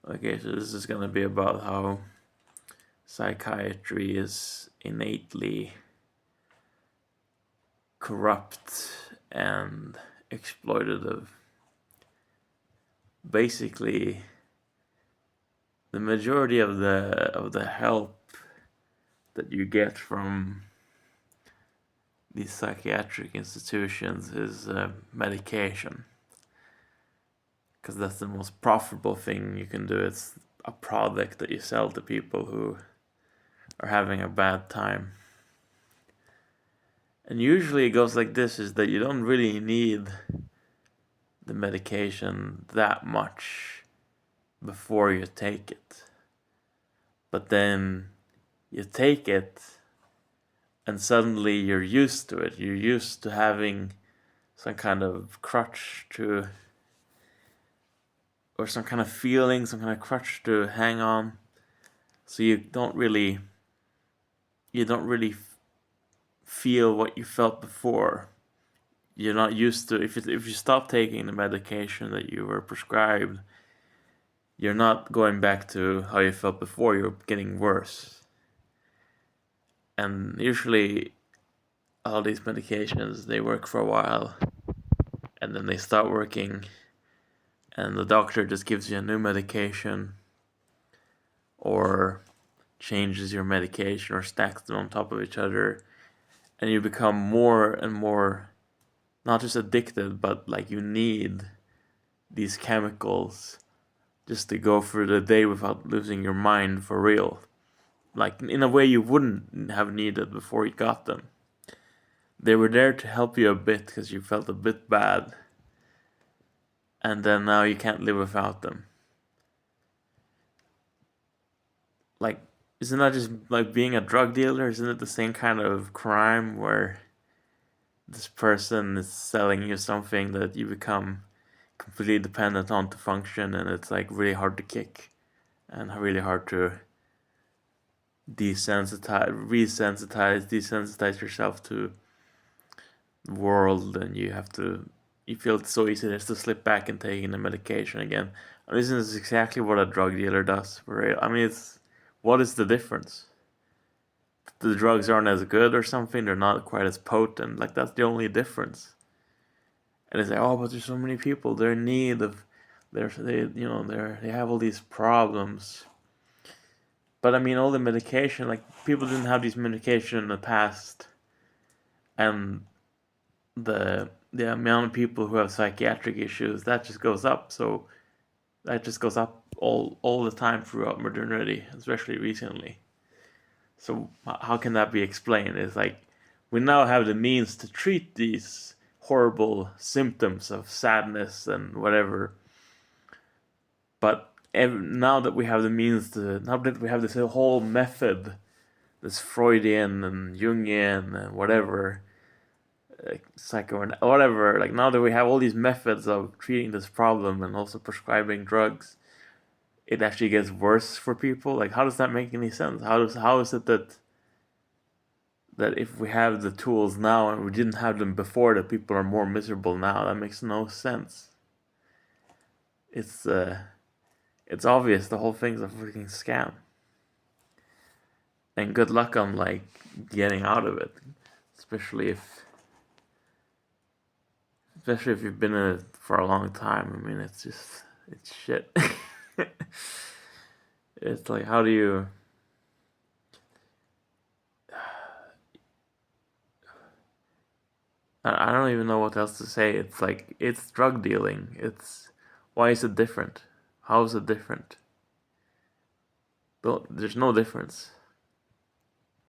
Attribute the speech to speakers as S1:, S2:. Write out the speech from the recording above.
S1: Okay, so this is gonna be about how psychiatry is innately corrupt and exploitative. Basically, the majority of the help that you get from these psychiatric institutions is medication, because that's the most profitable thing you can do. It's a product that you sell to people who are having a bad time. And usually it goes like this, is that you don't really need the medication that much before you take it. But then you take it and suddenly you're used to it. You're used to having some kind of crutch to, or some kind of feeling, some kind of crutch to hang on. So you don't really feel what you felt before. You're not used to, if you stop taking the medication that you were prescribed, you're not going back to how you felt before. You're getting worse. And usually all these medications, they work for a while and then they stop working, and the doctor just gives you a new medication or changes your medication or stacks them on top of each other, and you become more and more not just addicted, but like you need these chemicals just to go through the day without losing your mind for real. Like in a way you wouldn't have needed before you got them. They were there to help you a bit because you felt a bit bad, and then now you can't live without them. Like, isn't that just like being a drug dealer? Isn't it the same kind of crime where this person is selling you something that you become completely dependent on to function, and it's like really hard to kick and really hard to desensitize yourself to the world, and you feel it's so easy just to slip back and taking the medication again. I mean, this is exactly what a drug dealer does for real. I mean, what is the difference? The drugs aren't as good or something. They're not quite as potent. Like, that's the only difference. And it's like, oh, but there's so many people. They're in need of, they have all these problems. But I mean, all the medication, like people didn't have these medication in the past, and the amount of people who have psychiatric issues, that just goes up. So that just goes up all the time throughout modernity, especially recently. So how can that be explained? It's like we now have the means to treat these horrible symptoms of sadness and whatever. But now that we have the means to, now that we have this whole method, this Freudian and Jungian and whatever, psycho and whatever, like now that we have all these methods of treating this problem and also prescribing drugs, it actually gets worse for people. Like, how does that make any sense? How is it that if we have the tools now and we didn't have them before, that people are more miserable now? That makes no sense. It's obvious the whole thing's a freaking scam. And good luck on like getting out of it, especially if you've been in it for a long time. I mean, it's shit. It's like, how do you? I don't even know what else to say. It's like, it's drug dealing. Why is it different? How is it different? There's no difference.